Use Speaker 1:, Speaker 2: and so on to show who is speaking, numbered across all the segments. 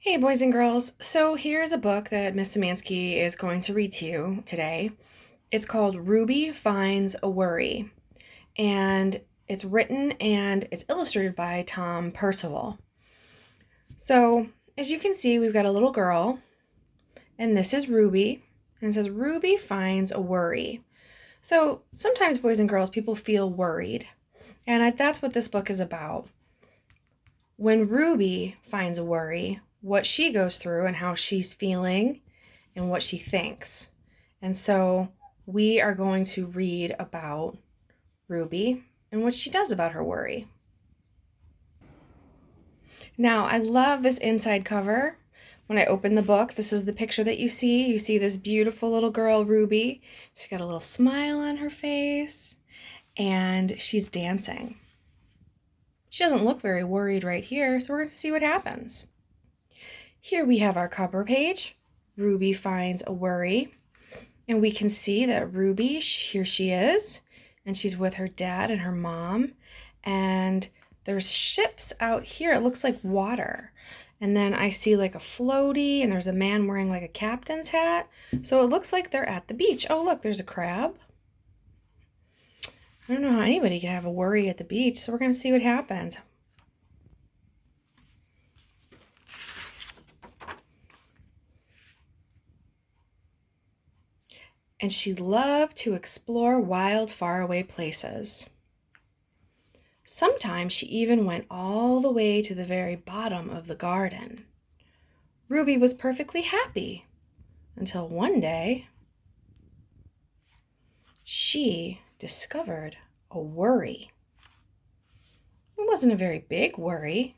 Speaker 1: Hey, boys and girls. So here's a book that Miss Szymanski is going to read to you today. It's called Ruby Finds a Worry, and it's written and it's illustrated by Tom Percival. So as you can see, we've got a little girl, and this is Ruby, and it says Ruby finds a worry. So sometimes, boys and girls, people feel worried, and that's what this book is about. When Ruby finds a worry, what she goes through and how she's feeling and what she thinks. And so we are going to read about Ruby and what she does about her worry. Now, I love this inside cover. When I open the book, this is the picture that you see. You see this beautiful little girl, Ruby. She's got a little smile on her face, and she's dancing. She doesn't look very worried right here, so we're going to see what happens. Here we have our cover page. Ruby finds a worry. And we can see that Ruby, here she is, and she's with her dad and her mom. And there's ships out here. It looks like water. And then I see like a floaty, and there's a man wearing like a captain's hat. So it looks like they're at the beach. Oh, look, there's a crab. I don't know how anybody can have a worry at the beach, so we're going to see what happens. And she loved to explore wild, faraway places. Sometimes she even went all the way to the very bottom of the garden. Ruby was perfectly happy until one day she discovered a worry. It wasn't a very big worry.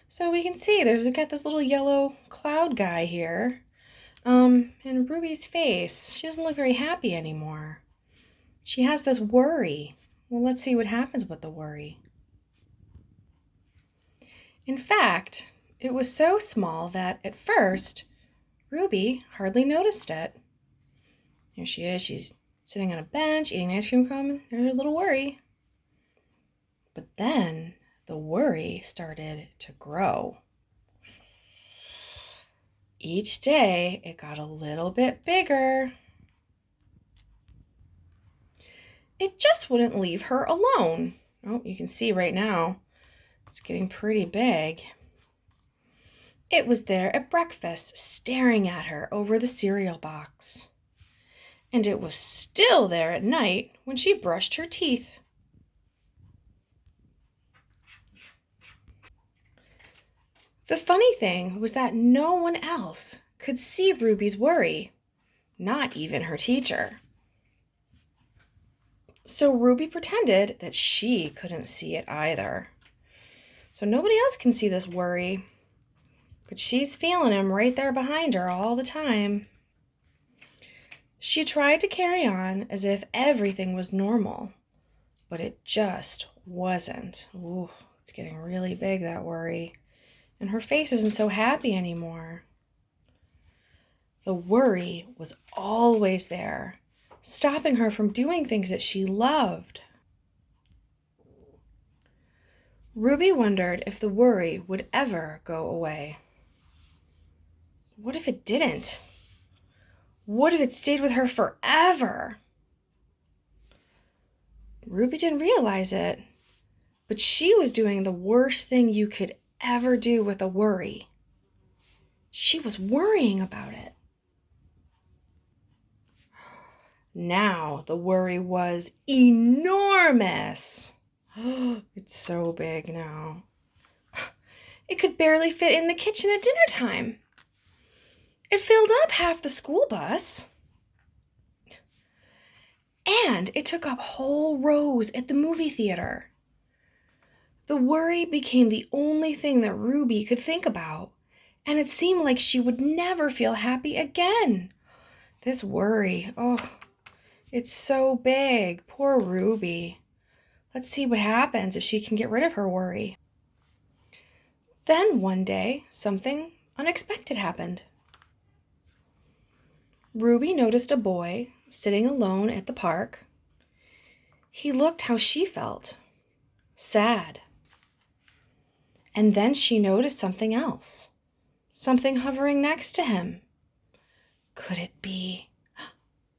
Speaker 1: So we can see we've got this little yellow cloud guy here. And Ruby's face, she doesn't look very happy anymore. She has this worry. Well, let's see what happens with the worry. In fact, it was so small that at first, Ruby hardly noticed it. Here she is. She's sitting on a bench, eating ice cream cone. There's her little worry. But then the worry started to grow. Each day, it got a little bit bigger. It just wouldn't leave her alone. Oh, you can see right now, it's getting pretty big. It was there at breakfast, staring at her over the cereal box. And it was still there at night when she brushed her teeth. The funny thing was that no one else could see Ruby's worry, not even her teacher. So Ruby pretended that she couldn't see it either. So nobody else can see this worry, but she's feeling him right there behind her all the time. She tried to carry on as if everything was normal, but it just wasn't. Ooh, it's getting really big, that worry. And her face isn't so happy anymore. The worry was always there, stopping her from doing things that she loved. Ruby wondered if the worry would ever go away. What if it didn't? What if it stayed with her forever? Ruby didn't realize it, but she was doing the worst thing you could ever do with a worry. She was worrying about it. Now the worry was enormous. It's so big now. It could barely fit in the kitchen at dinner time. It filled up half the school bus. And it took up whole rows at the movie theater. The worry became the only thing that Ruby could think about, and it seemed like she would never feel happy again. This worry, it's so big. Poor Ruby. Let's see what happens if she can get rid of her worry. Then one day, something unexpected happened. Ruby noticed a boy sitting alone at the park. He looked how she felt, sad. And then she noticed something else. something hovering next to him. Could it be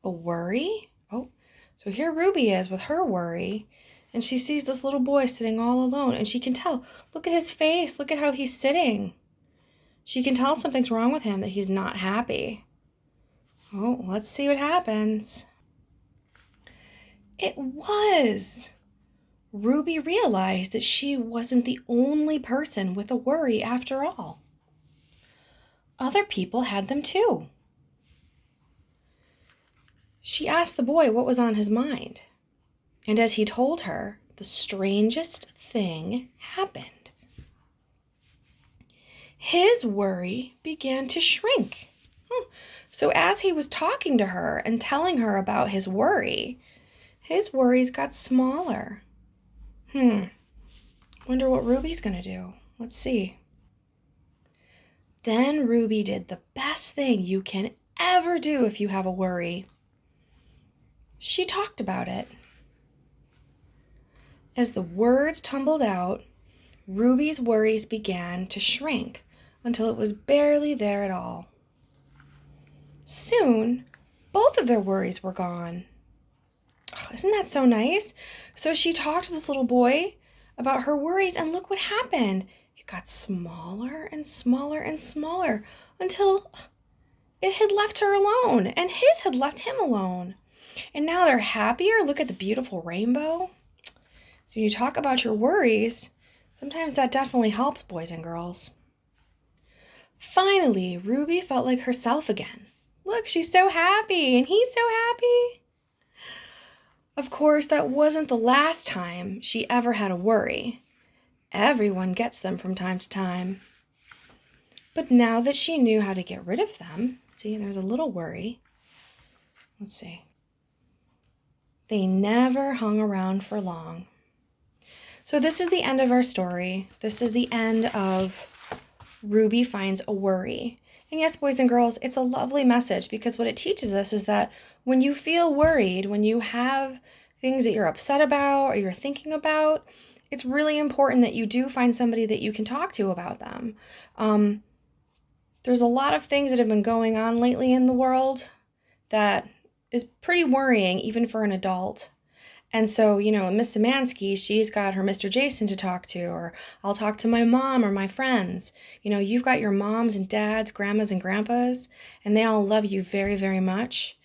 Speaker 1: a worry? Oh, so here Ruby is with her worry, and she sees this little boy sitting all alone, and she can tell, look at his face, look at how he's sitting. She can tell something's wrong with him, that he's not happy. Oh, let's see what happens. It was. Ruby realized that she wasn't the only person with a worry after all. Other people had them too. She asked the boy what was on his mind, and as he told her, the strangest thing happened. His worry began to shrink. So as he was talking to her and telling her about his worries got smaller. Wonder what Ruby's gonna do. Let's see. Then Ruby did the best thing you can ever do if you have a worry. She talked about it. As the words tumbled out, Ruby's worries began to shrink until it was barely there at all. Soon, both of their worries were gone. Oh, isn't that so nice? So she talked to this little boy about her worries, and look what happened. It got smaller and smaller and smaller until it had left her alone, and his had left him alone. And now they're happier. Look at the beautiful rainbow. So when you talk about your worries, sometimes that definitely helps, boys and girls. Finally, Ruby felt like herself again. Look, she's so happy, and he's so happy. Of course, that wasn't the last time she ever had a worry. Everyone gets them from time to time. But now that she knew how to get rid of them, see, there's a little worry. Let's see. They never hung around for long. So this is the end of our story. This is the end of Ruby Finds a Worry. And yes, boys and girls, it's a lovely message because what it teaches us is that when you feel worried, when you have things that you're upset about or you're thinking about, it's really important that you do find somebody that you can talk to about them. There's a lot of things that have been going on lately in the world that is pretty worrying even for an adult. And so, Miss Szymanski, she's got her Mr. Jason to talk to, or I'll talk to my mom or my friends. You've got your moms and dads, grandmas and grandpas, and they all love you very, very much.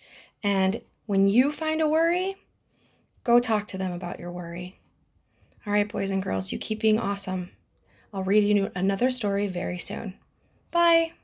Speaker 1: And when you find a worry, go talk to them about your worry. All right, boys and girls, you keep being awesome. I'll read you another story very soon. Bye.